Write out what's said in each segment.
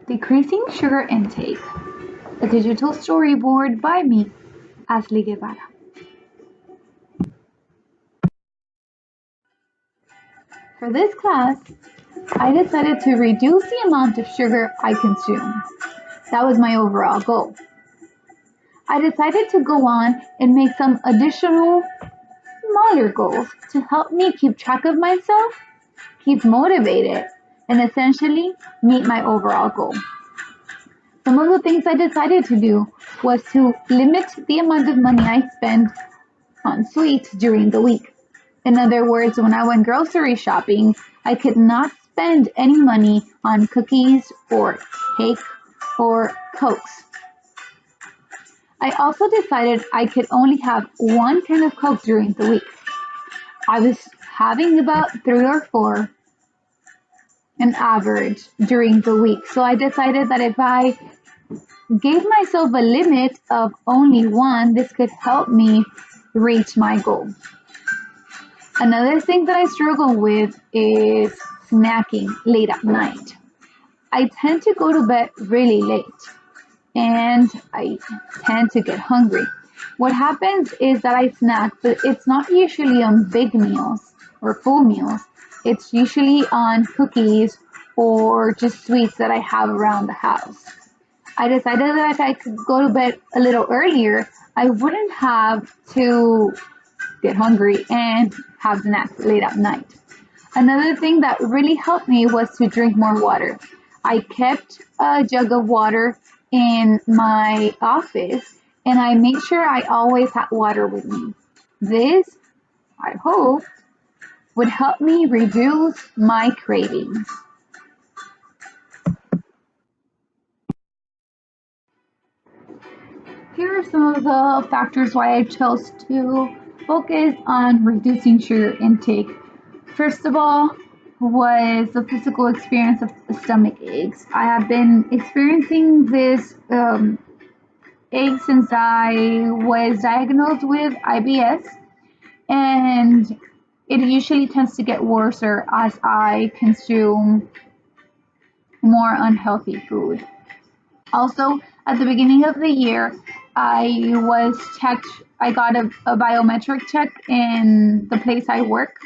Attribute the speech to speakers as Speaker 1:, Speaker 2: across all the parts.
Speaker 1: Decreasing Sugar Intake, a digital storyboard by me, Ashley Guevara. For this class, I decided to reduce the amount of sugar I consume. That was my overall goal. I decided to go on and make some additional smaller goals to help me keep track of myself, keep motivated, and essentially meet my overall goal. Some of the things I decided to do was to limit the amount of money I spend on sweets during the week. In other words, when I went grocery shopping, I could not spend any money on cookies or cake or cokes. I also decided I could only have one can of Coke during the week. I was having about 3 or 4 an average during the week. So I decided that if I gave myself a limit of only one, this could help me reach my goal. Another thing that I struggle with is snacking late at night. I tend to go to bed really late and I tend to get hungry. What happens is that I snack, but it's not usually on big meals or full meals. It's usually on cookies or just sweets that I have around the house. I decided that if I could go to bed a little earlier, I wouldn't have to get hungry and have snacks late at night. Another thing that really helped me was to drink more water. I kept a jug of water in my office and I made sure I always had water with me. This, I hope, would help me reduce my cravings. Here are some of the factors why I chose to focus on reducing sugar intake. First of all, was the physical experience of stomach aches. I have been experiencing this ache since I was diagnosed with IBS, and it usually tends to get worse as I consume more unhealthy food. Also, at the beginning of the year, I was checked, I got a biometric check in the place I work,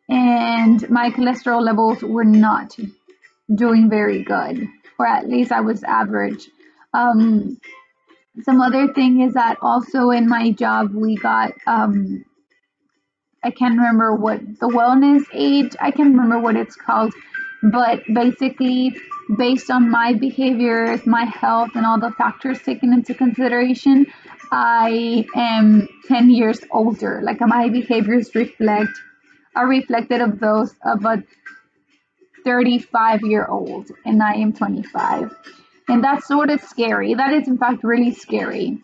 Speaker 1: and my cholesterol levels were not doing very good, or at least I was average. Um, some other thing is that also in my job, we got, I can't remember what the wellness aid, I can't remember what it's called, but basically, based on my behaviors, my health, and all the factors taken into consideration, I am 10 years older. Like my behaviors are reflected of those of a 35-year-old, and I am 25. And that's sort of scary. That is, in fact, really scary.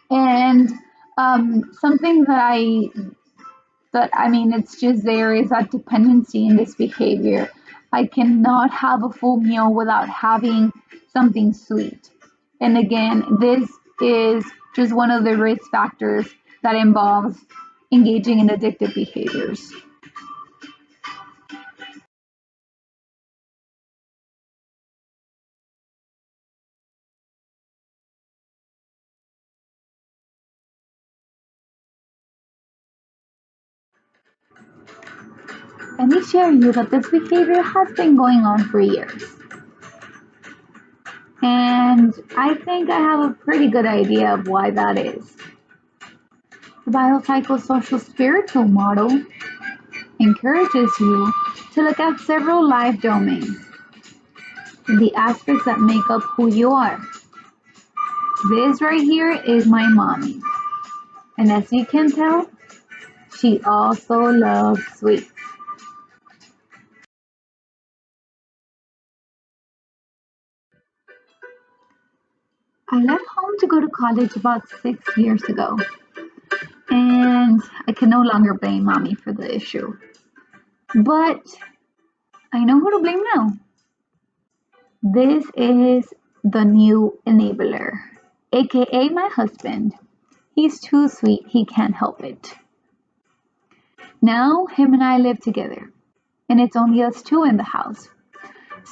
Speaker 1: And something that I mean, it's just there is that dependency in this behavior. I cannot have a full meal without having something sweet. And again, this is just one of the risk factors that involves engaging in addictive behaviors. Let me share you that this behavior has been going on for years. And I think I have a pretty good idea of why that is. The biopsychosocial spiritual model encourages you to look at several life domains, the aspects that make up who you are. This right here is my mommy. And as you can tell, she also loves sweets. I left home to go to college about 6 years ago, and I can no longer blame mommy for the issue. But I know who to blame now. This is the new enabler, aka my husband. He's too sweet, he can't help it. Now, him and I live together, and it's only us two in the house.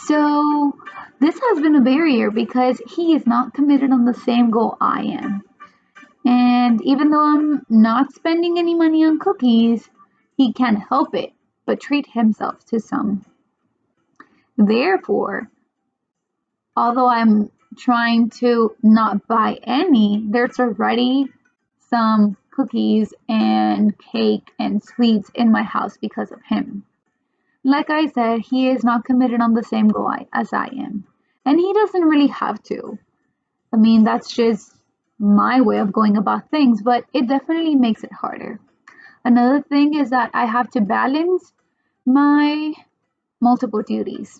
Speaker 1: So this has been a barrier because he is not committed on the same goal I am. And even though I'm not spending any money on cookies, he can't help it but treat himself to some. Therefore, although I'm trying to not buy any, there's already some cookies and cake and sweets in my house because of him. Like I said, he is not committed on the same goal as I am. And he doesn't really have to. I mean, that's just my way of going about things, but it definitely makes it harder. Another thing is that I have to balance my multiple duties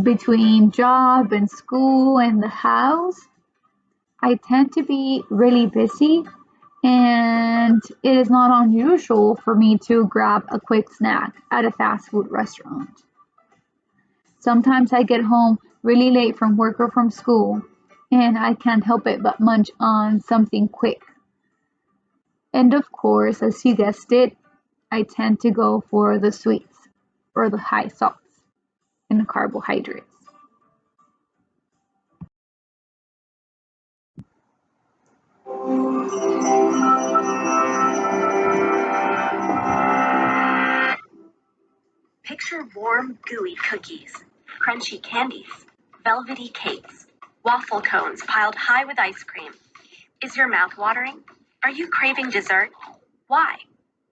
Speaker 1: between job and school and the house. I tend to be really busy, and it is not unusual for me to grab a quick snack at a fast food restaurant. Sometimes I get home really late from work or from school, and I can't help it but munch on something quick. And of course, as you guessed it, I tend to go for the sweets or the high salts and the carbohydrates.
Speaker 2: Picture warm, gooey cookies, crunchy candies, velvety cakes, waffle cones piled high with ice cream. Is your mouth watering? Are you craving dessert? Why?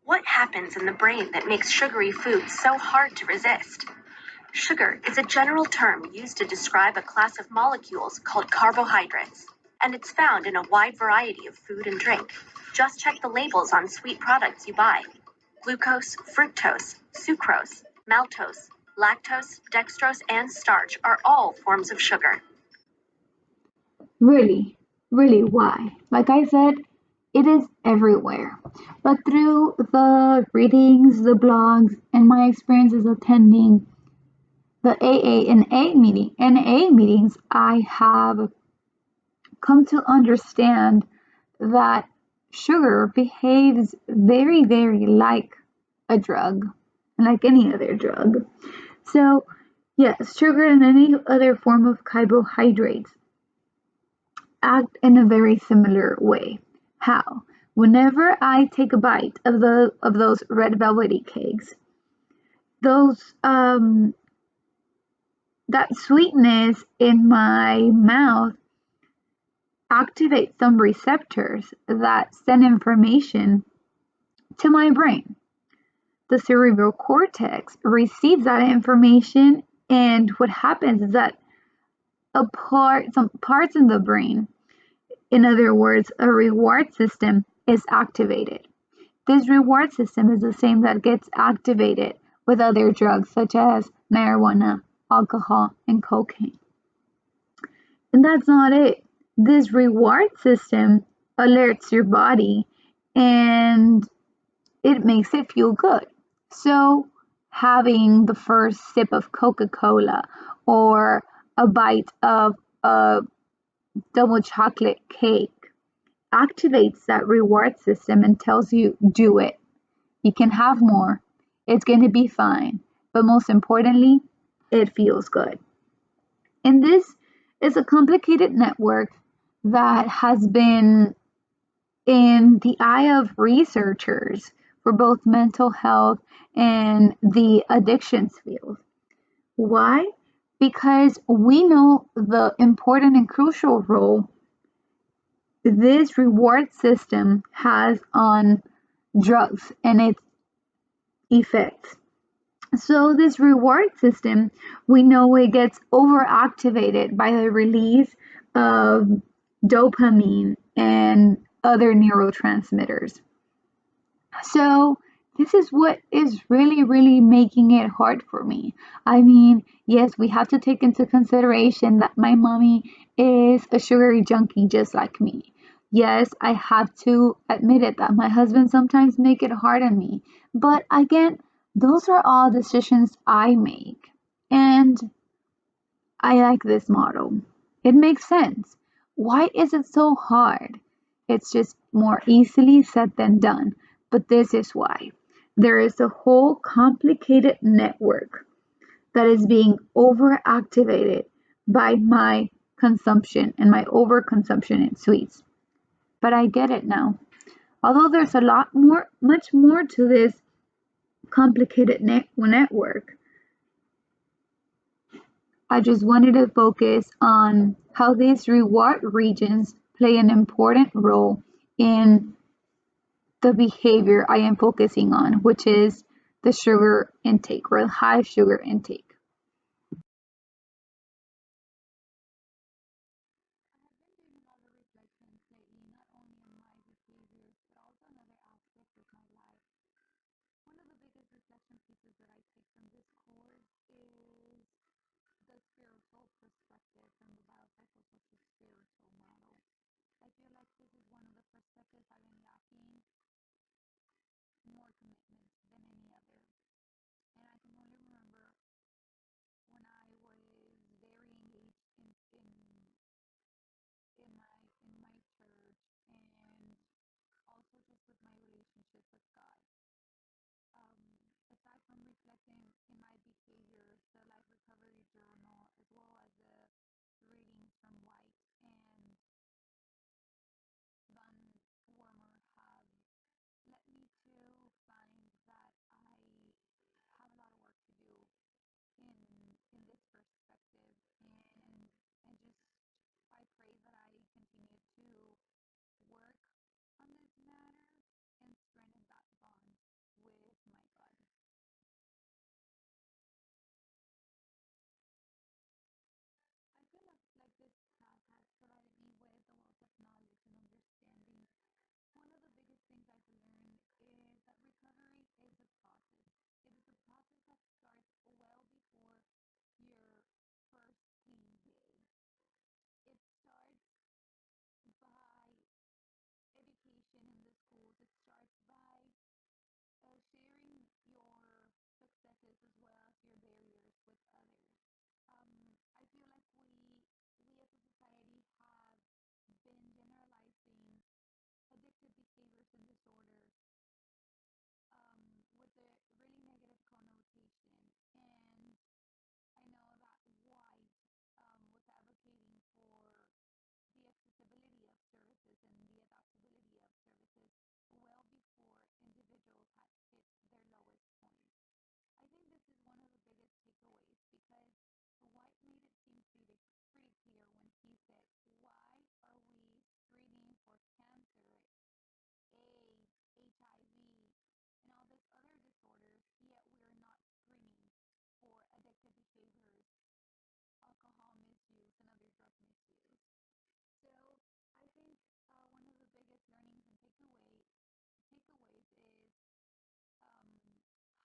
Speaker 2: What happens in the brain that makes sugary foods so hard to resist? Sugar is a general term used to describe a class of molecules called carbohydrates, and it's found in a wide variety of food and drink. Just check the labels on sweet products you buy. Glucose, fructose, sucrose, maltose, lactose, dextrose, and starch are all forms of sugar.
Speaker 1: Really, really, why? Like I said, it is everywhere. But through the readings, the blogs, and my experiences attending the AA and NA meetings, I have come to understand that sugar behaves very, very like a drug, like any other drug. So, yes, sugar and any other form of carbohydrates act in a very similar way. How? Whenever I take a bite of those red velvety cakes, those that sweetness in my mouth activates some receptors that send information to my brain. The cerebral cortex receives that information, and what happens is that some parts in the brain, in other words, a reward system, is activated. This reward system is the same that gets activated with other drugs such as marijuana, alcohol, and cocaine. And that's not it. This reward system alerts your body and it makes it feel good. So, having the first sip of Coca Cola or a bite of a double chocolate cake activates that reward system and tells you, do it. You can have more. It's going to be fine. But most importantly, it feels good. And this is a complicated network that has been in the eye of researchers for both mental health and the addictions field. Why? Because we know the important and crucial role this reward system has on drugs and its effects. So this reward system, we know it gets overactivated by the release of dopamine and other neurotransmitters. So this is what is really, really making it hard for me. I mean, yes, we have to take into consideration that my mommy is a sugary junkie just like me. Yes, I have to admit it that my husband sometimes make it hard on me. But again, those are all decisions I make. And I like this model. It makes sense. Why is it so hard? It's just more easily said than done. But this is why. There is a whole complicated network that is being overactivated by my consumption and my overconsumption in sweets. But I get it now. Although there's much more to this complicated network, I just wanted to focus on how these reward regions play an important role in the behavior I am focusing on, which is the sugar intake or high sugar intake. I have been doing a lot of reflections lately, not only on my behaviors, but also on other aspects of my life. One of the biggest reflection pieces that I take from this course is the spiritual perspective from the biopsychosocial spiritual model. I feel like this is one of the perspectives I've been lacking more commitment than any other. And I can only remember when I was very engaged in my church and also just with my relationship with God. Aside from reflecting in my behaviors, the Life Recovery Journal, as well as the readings from White and Van Wormer have led me to find that I have a lot of work to do in this perspective, and just I pray that I continue to work on this matter and strengthen that bond with my God. I feel like this class has provided me with a wealth of knowledge and understanding. One of the biggest things I've learned is that recovery is a process. It is a process that starts well before your first clean day. It starts by education in the schools. It starts by sharing your successes as well as your barriers with others. I feel like we as a society have been generalizing addictive behaviors and disorders with a really negative connotation. And I know that White was advocating for the accessibility of services and the adaptability of services well before individuals had hit their lowest point. I think this is one of the biggest takeaways because White made it seem pretty clear when he said, why are we screening for cancer, AIDS, HIV, and all these other disorders, yet we're not screening for addictive behaviors, alcohol misuse, and other drug misuse? So I think one of the biggest learnings and takeaways is um,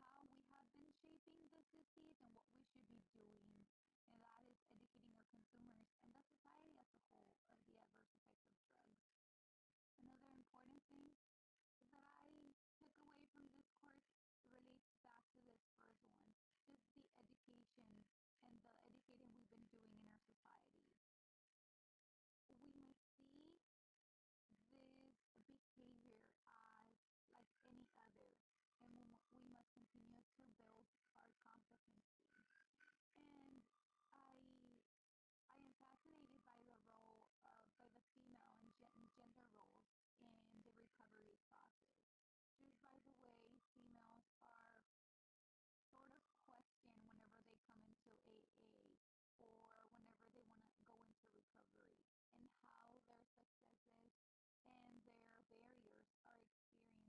Speaker 1: how we have been shaping this disease and what we should be doing, and that is educating our consumers and the society as a whole of the adverse effects of drugs. Another important thing that I took away from this course relates back to this first one, just the education and the educating we've been doing in our society. We must see this behavior as like any other, and we must continue to build our competency. And I I am fascinated by the role of by the female and gender roles in the recovery process. Just by the way, females are sort of questioned whenever they come into AA or whenever they want to go into recovery, and how their successes and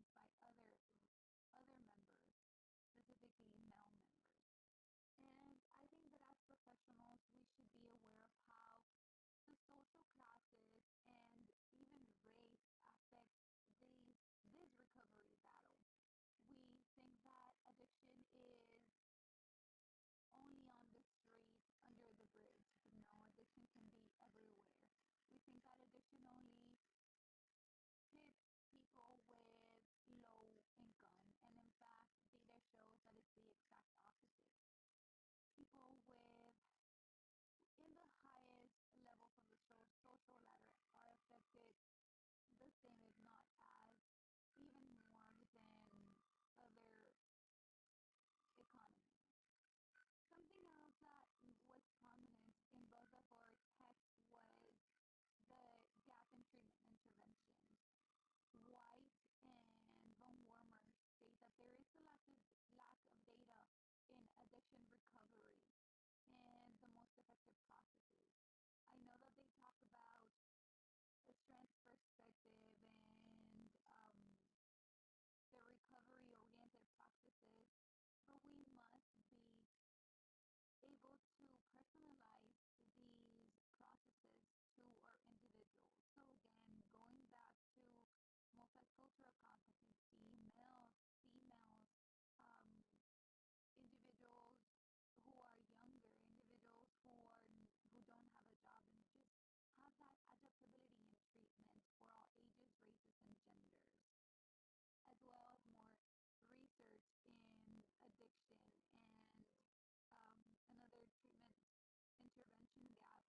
Speaker 1: their barriers are experienced by other members, specifically male members. And I think that as professionals, we should be aware of how the social classes and even race affect this recovery battle. We think that addiction is only on the street, under the bridge, but no, addiction can be everywhere. We think that addiction only hits people with low income, and in fact, data shows that it's the exact opposite. People with in the highest levels of the social ladder are affected the same, if not as even more than other economies. Something the lack of data in addiction recovery and the most effective processes. I know that they talk about a strength perspective and the recovery-oriented practices, but we must be able to personalize these processes to our individuals. So again, going back to multicultural competency, males, females, um, individuals who are younger, individuals who don't have a job, and just have that adaptability in treatment for all ages, races, and genders, as well as more research in addiction and another treatment intervention gap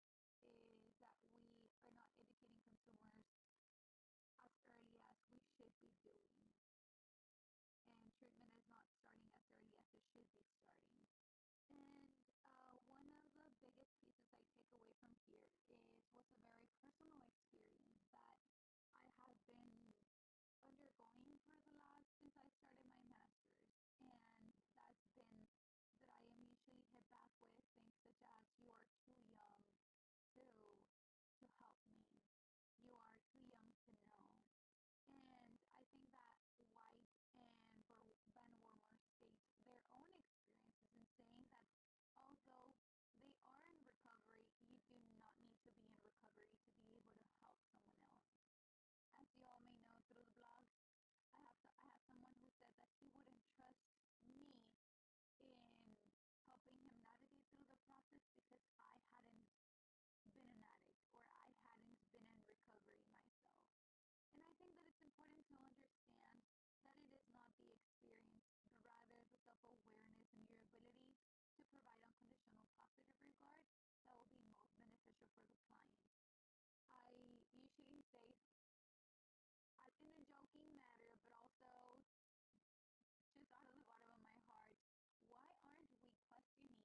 Speaker 1: is that we are not educating consumers as early as we should be doing. And treatment is not starting as early as it should be starting. And one of the biggest pieces I take away from here was a very personal experience that I have been undergoing for the last since I started my master's, and that's been that I am usually hit back with things such as "you are too young to help me," "you are too young to know," and I think that White and Van Wormer states their own experiences in saying that although they are in recovery, you do not need to be in recovery to be able to help someone else. As you all may know through the blog, I have someone who said that he wouldn't trust me in helping him navigate through the process because I hadn't been an addict or I hadn't been in recovery myself. And I think that it's important to understand that it is not the experience, but rather the self-awareness and your ability to provide unconditional positive regard that will be most beneficial for the client. I usually say, in a joking manner, but also just out of the bottom of my heart, why aren't we questioning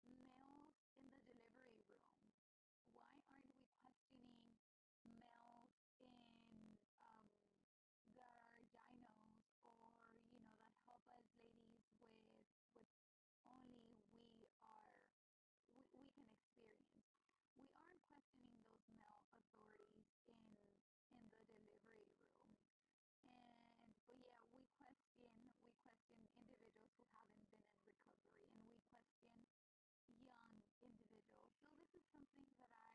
Speaker 1: males in the delivery room? Why aren't we questioning males in the gynos or that help us ladies with only we can experience? We aren't questioning those male authorities in the delivery room. But yeah, we question individuals who haven't been in recovery, and we question young individuals. So this is something that